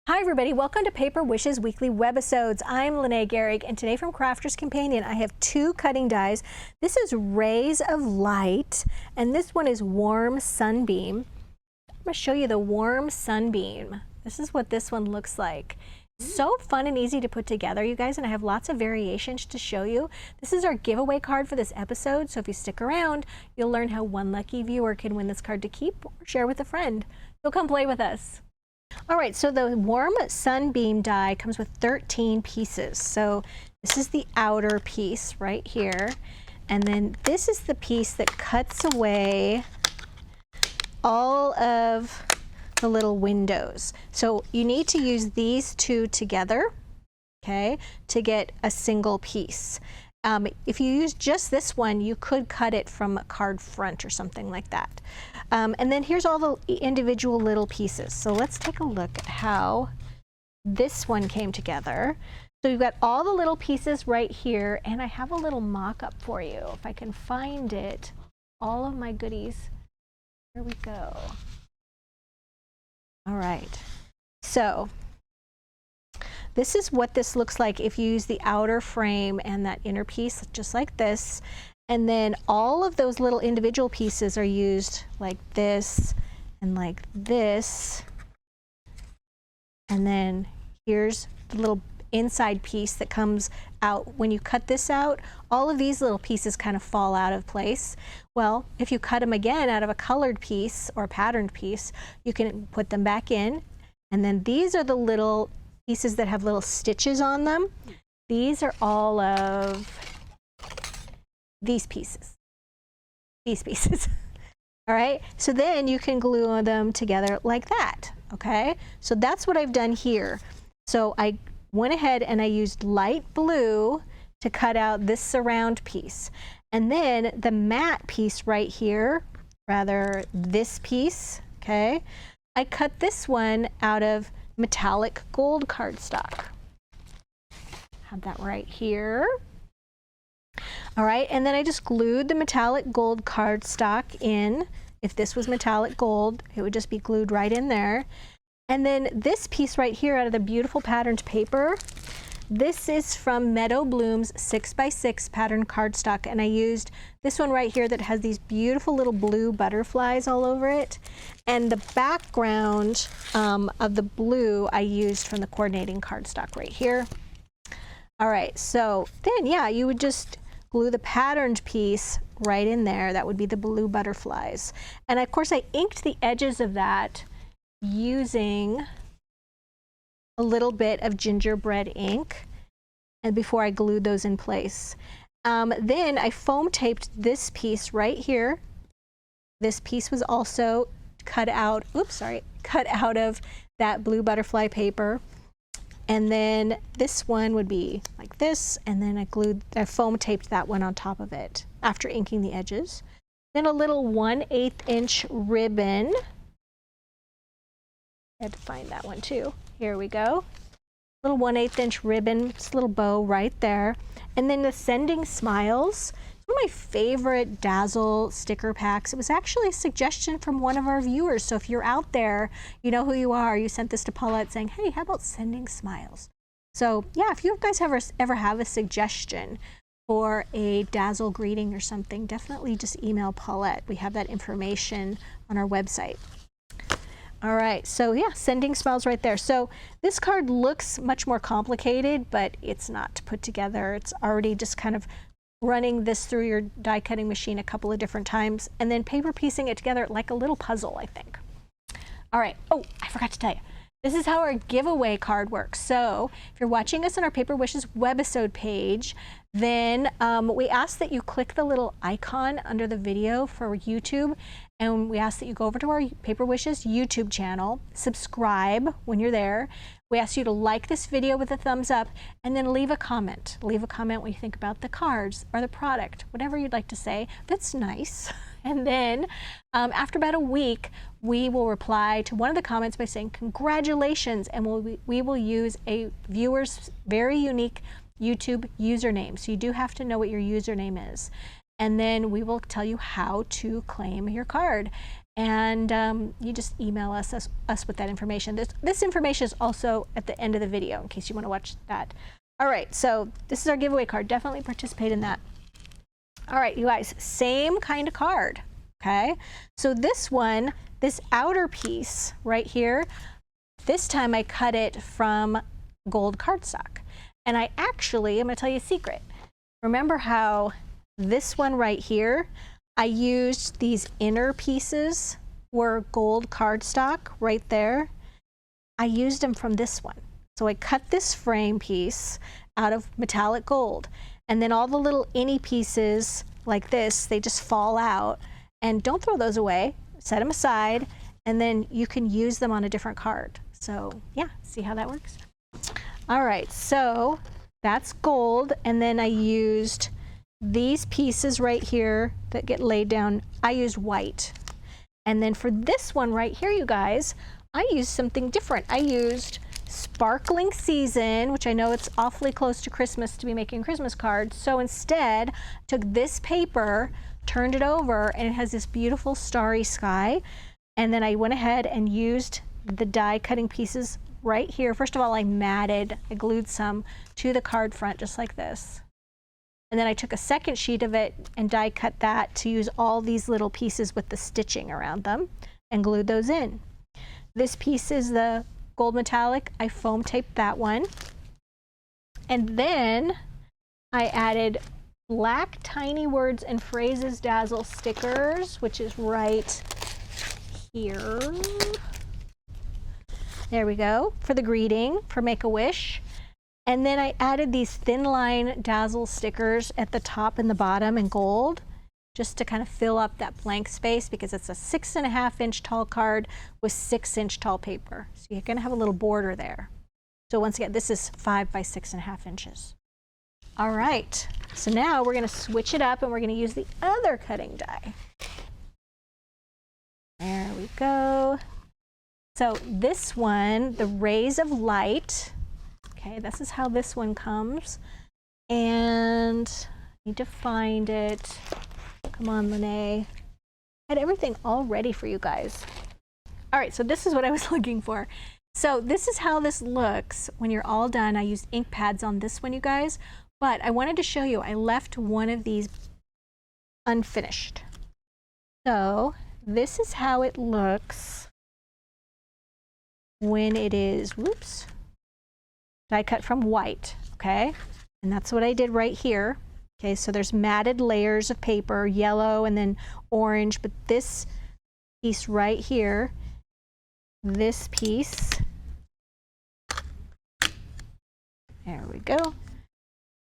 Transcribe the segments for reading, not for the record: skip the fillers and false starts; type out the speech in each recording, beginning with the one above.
Hi everybody, welcome to Paper Wishes Weekly Webisodes. I'm Lene Gehrig, and today from Crafter's Companion I have two cutting dies. This is Rays of Light, and this one is Warm Sunbeam. I'm going to show you the Warm Sunbeam. This is what this one looks like. So fun and easy to put together, you guys, and I have lots of variations to show you. This is our giveaway card for this episode, so if you stick around, you'll learn how one lucky viewer can win this card to keep or share with a friend. So come play with us. All right, so the Warm Sunbeam die comes with 13 pieces. So this is the outer piece right here, and then this is the piece that cuts away all of the little windows. So you need to use these two together, okay, to get a single piece. If you use just this one, you could cut it from a card front or something like that. And then here's all the individual little pieces. So let's take a look at how this one came together. So you've got all the little pieces right here, and I have a little mock-up for you. If I can find it, all of my goodies. Here we go. All right. So this is what this looks like if you use the outer frame and that inner piece, just like this. And then all of those little individual pieces are used like this and like this. And then here's the little inside piece that comes out. When you cut this out, all of these little pieces kind of fall out of place. Well, if you cut them again out of a colored piece or a patterned piece, you can put them back in. And then these are the little pieces that have little stitches on them. These are all of these pieces. All right, so then you can glue them together like that, okay? So that's what I've done here. So I went ahead and I used light blue to cut out this surround piece. And then the matte piece right here, rather this piece, okay? I cut this one out of metallic gold cardstock. Have that right here. All right, and then I just glued the metallic gold cardstock in. If this was metallic gold, it would just be glued right in there. And then this piece right here out of the beautiful patterned paper, this is from Meadow Bloom's 6x6 patterned cardstock, and I used this one right here that has these beautiful little blue butterflies all over it. And the background of the blue I used from the coordinating cardstock right here. All right, so then, yeah, you would just glue the patterned piece right in there. That would be the blue butterflies. And of course, I inked the edges of that using a little bit of gingerbread ink, and before I glued those in place. Then I foam taped this piece right here. This piece was also cut out, cut out of that blue butterfly paper. And then this one would be like this, and then I foam taped that one on top of it after inking the edges. Then a little 1/8 inch ribbon. I had to find that one too. Here we go. Little 1/8 inch ribbon, just a little bow right there. And then the Sending Smiles. It's one of my favorite Dazzle sticker packs. It was actually a suggestion from one of our viewers. So if you're out there, you know who you are. You sent this to Paulette saying, hey, how about Sending Smiles? So yeah, if you guys ever have a suggestion for a Dazzle greeting or something, definitely just email Paulette. We have that information on our website. All right, so yeah, Sending Smiles right there. So this card looks much more complicated, but it's not to put together. It's already just kind of running this through your die cutting machine a couple of different times and then paper piecing it together like a little puzzle, I think. All right, oh, I forgot to tell you. This is how our giveaway card works. So if you're watching us on our Paper Wishes webisode page, then we ask that you click the little icon under the video for YouTube, and we ask that you go over to our Paper Wishes YouTube channel, subscribe when you're there. We ask you to like this video with a thumbs up, and then leave a comment. Leave a comment what you think about the cards or the product, whatever you'd like to say. That's nice. And then after about a week, we will reply to one of the comments by saying congratulations, and we will use a viewer's very unique YouTube username. So you do have to know what your username is. And then we will tell you how to claim your card. and you just email us with that information. This information is also at the end of the video in case you want to watch that. All right, so this is our giveaway card. Definitely participate in that. All right, you guys, same kind of card, okay? So this one, this outer piece right here, this time I cut it from gold cardstock. And I actually, I'm gonna tell you a secret. Remember how this one right here, I used these inner pieces were gold cardstock right there. I used them from this one. So I cut this frame piece out of metallic gold. And then all the little innie pieces like this, they just fall out. And don't throw those away, set them aside, and then you can use them on a different card. So yeah, see how that works? All right, so that's gold. And then I used these pieces right here that get laid down, I used white. And then for this one right here, you guys, I used something different. I used Sparkling Season, which I know it's awfully close to Christmas to be making Christmas cards. So instead, took this paper, turned it over, and it has this beautiful starry sky. And then I went ahead and used the die cutting pieces right here. First of all, I glued some to the card front just like this. And then I took a second sheet of it and die cut that to use all these little pieces with the stitching around them and glued those in. This piece is the gold metallic. I foam taped that one. And then I added black tiny words and phrases dazzle stickers, which is right here. There we go, for the greeting, for Make-A-Wish. And then I added these thin line dazzle stickers at the top and the bottom in gold, just to kind of fill up that blank space because it's a 6.5 inch tall card with 6 inch tall paper. So you're gonna have a little border there. So once again, this is 5 by 6.5 inches. All right, so now we're gonna switch it up and we're gonna use the other cutting die. There we go. So this one, the Rays of Light, okay, this is how this one comes. And I need to find it. Come on, Lene. I had everything all ready for you guys. All right, so this is what I was looking for. So this is how this looks when you're all done. I used ink pads on this one, you guys, but I wanted to show you, I left one of these unfinished. So this is how it looks when it is, whoops, die cut from white, okay? And that's what I did right here. Okay, so there's matted layers of paper, yellow and then orange, but this piece right here, this piece, there we go,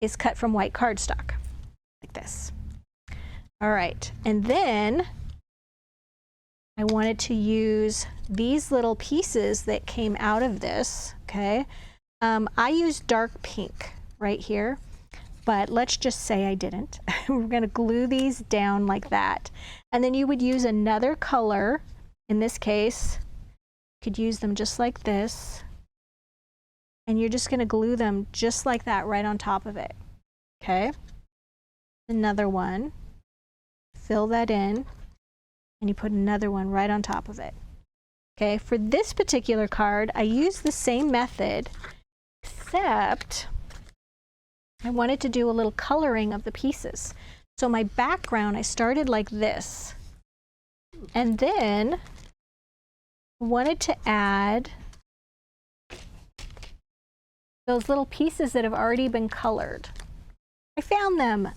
is cut from white cardstock, like this. All right, and then I wanted to use these little pieces that came out of this, okay? I used dark pink right here, but let's just say I didn't. We're gonna glue these down like that. And then you would use another color. In this case, you could use them just like this. And you're just gonna glue them just like that right on top of it, okay? Another one, fill that in, and you put another one right on top of it. Okay, for this particular card, I used the same method, except I wanted to do a little coloring of the pieces. So my background, I started like this. And then I wanted to add those little pieces that have already been colored. I found them.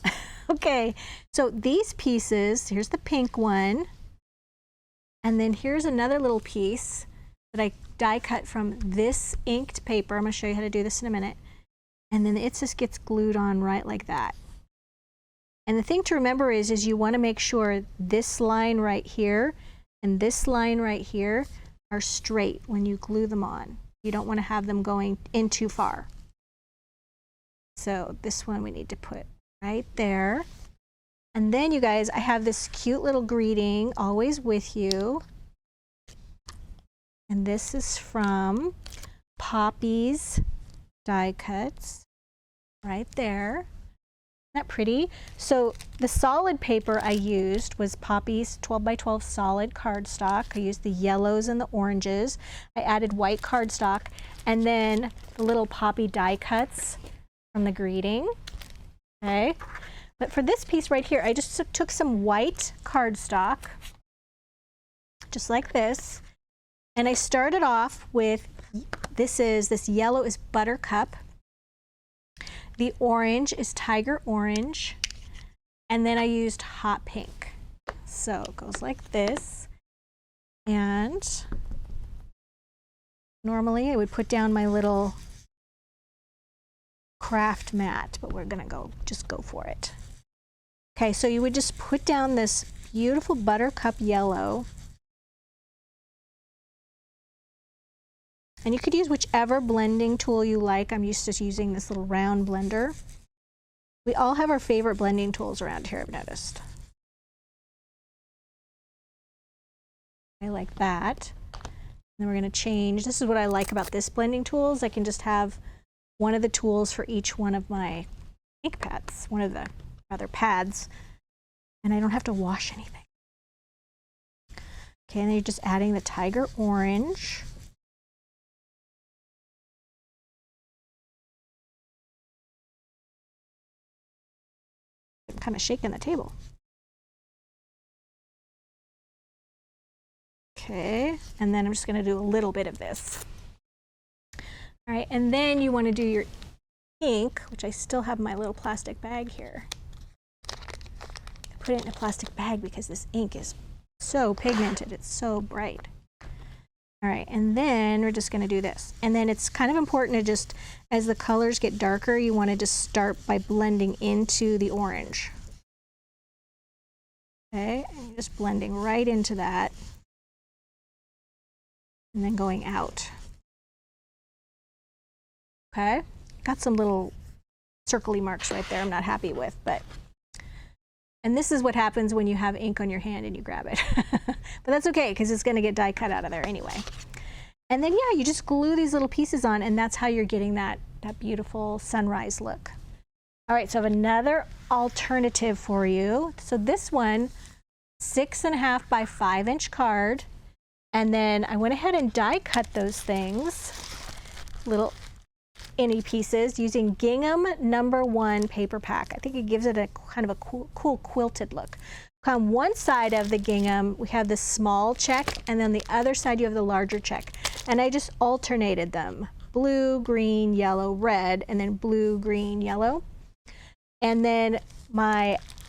Okay, so these pieces, here's the pink one. And then here's another little piece that I die cut from this inked paper. I'm gonna show you how to do this in a minute. And then it just gets glued on right like that. And the thing to remember is you wanna make sure this line right here and this line right here are straight when you glue them on. You don't wanna have them going in too far. So this one we need to put right there. And then you guys, I have this cute little greeting, always with you. And this is from Poppy's Die Cuts, right there. that pretty? So the solid paper I used was Poppy's 12 by 12 solid cardstock. I used the yellows and the oranges. I added white cardstock, and then the little Poppy die cuts from the greeting. Okay, but for this piece right here, I just took some white cardstock, just like this, and I started off with, this yellow is Buttercup, the orange is Tiger Orange, and then I used Hot Pink. So it goes like this, and normally I would put down my little craft mat, but we're gonna just go for it. Okay, so you would just put down this beautiful Buttercup yellow, and you could use whichever blending tool you like. I'm used to using this little round blender. We all have our favorite blending tools around here, I've noticed. I like that. Then we're going to change. This is what I like about this blending tools. I can just have one of the tools for each one of my ink pads, one of the rather pads, and I don't have to wash anything. Okay, and then you're just adding the Tiger Orange. I'm kind of shaking the table. Okay, and then I'm just going to do a little bit of this. All right, and then you want to do your ink, which I still have my little plastic bag here. I put it in a plastic bag because this ink is so pigmented, it's so bright. All right, and then we're just going to do this. And then it's kind of important to just, as the colors get darker, you want to just start by blending into the orange. Okay, and you're just blending right into that. And then going out. Okay, got some little circly marks right there I'm not happy with, and this is what happens when you have ink on your hand and you grab it. But that's okay, because it's going to get die cut out of there anyway. And then, yeah, you just glue these little pieces on, and that's how you're getting that beautiful sunrise look. All right, so I have another alternative for you. So this one, 6.5 by 5 inch card. And then I went ahead and die cut those things, little innie pieces, using Gingham #1 paper pack. I think it gives it a kind of a cool quilted look. On one side of the gingham, we have this small check, and then the other side you have the larger check. And I just alternated them, blue, green, yellow, red, and then blue, green, yellow. And then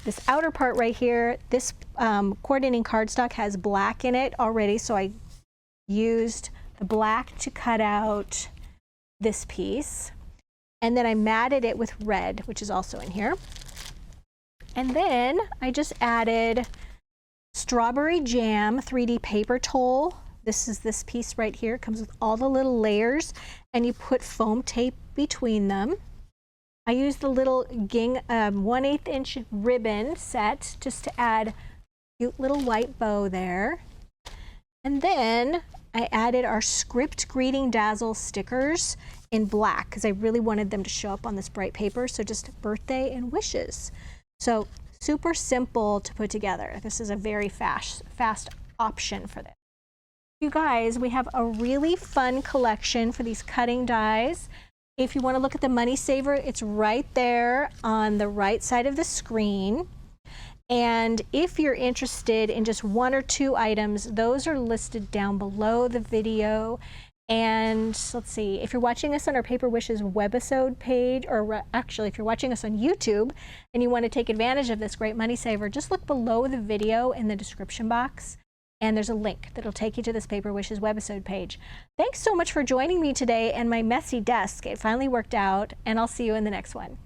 this outer part right here, this coordinating cardstock has black in it already, so I used the black to cut out this piece. And then I matted it with red, which is also in here. And then I just added Strawberry Jam 3D paper toll. This is this piece right here. It comes with all the little layers, and you put foam tape between them. I used the little 1/8 inch ribbon set just to add a cute little white bow there. And then I added our Script Greeting Dazzle stickers in black because I really wanted them to show up on this bright paper. So just birthday and wishes. So super simple to put together. This is a very fast option for this. You guys, we have a really fun collection for these cutting dies. If you want to look at the money saver, it's right there on the right side of the screen. And if you're interested in just 1 or 2 items, those are listed down below the video. And let's see, if you're watching us on our Paper Wishes webisode page, or actually if you're watching us on YouTube and you want to take advantage of this great money saver, just look below the video in the description box. And there's a link that'll take you to this Paper Wishes webisode page. Thanks so much for joining me today and my messy desk. It finally worked out, and I'll see you in the next one.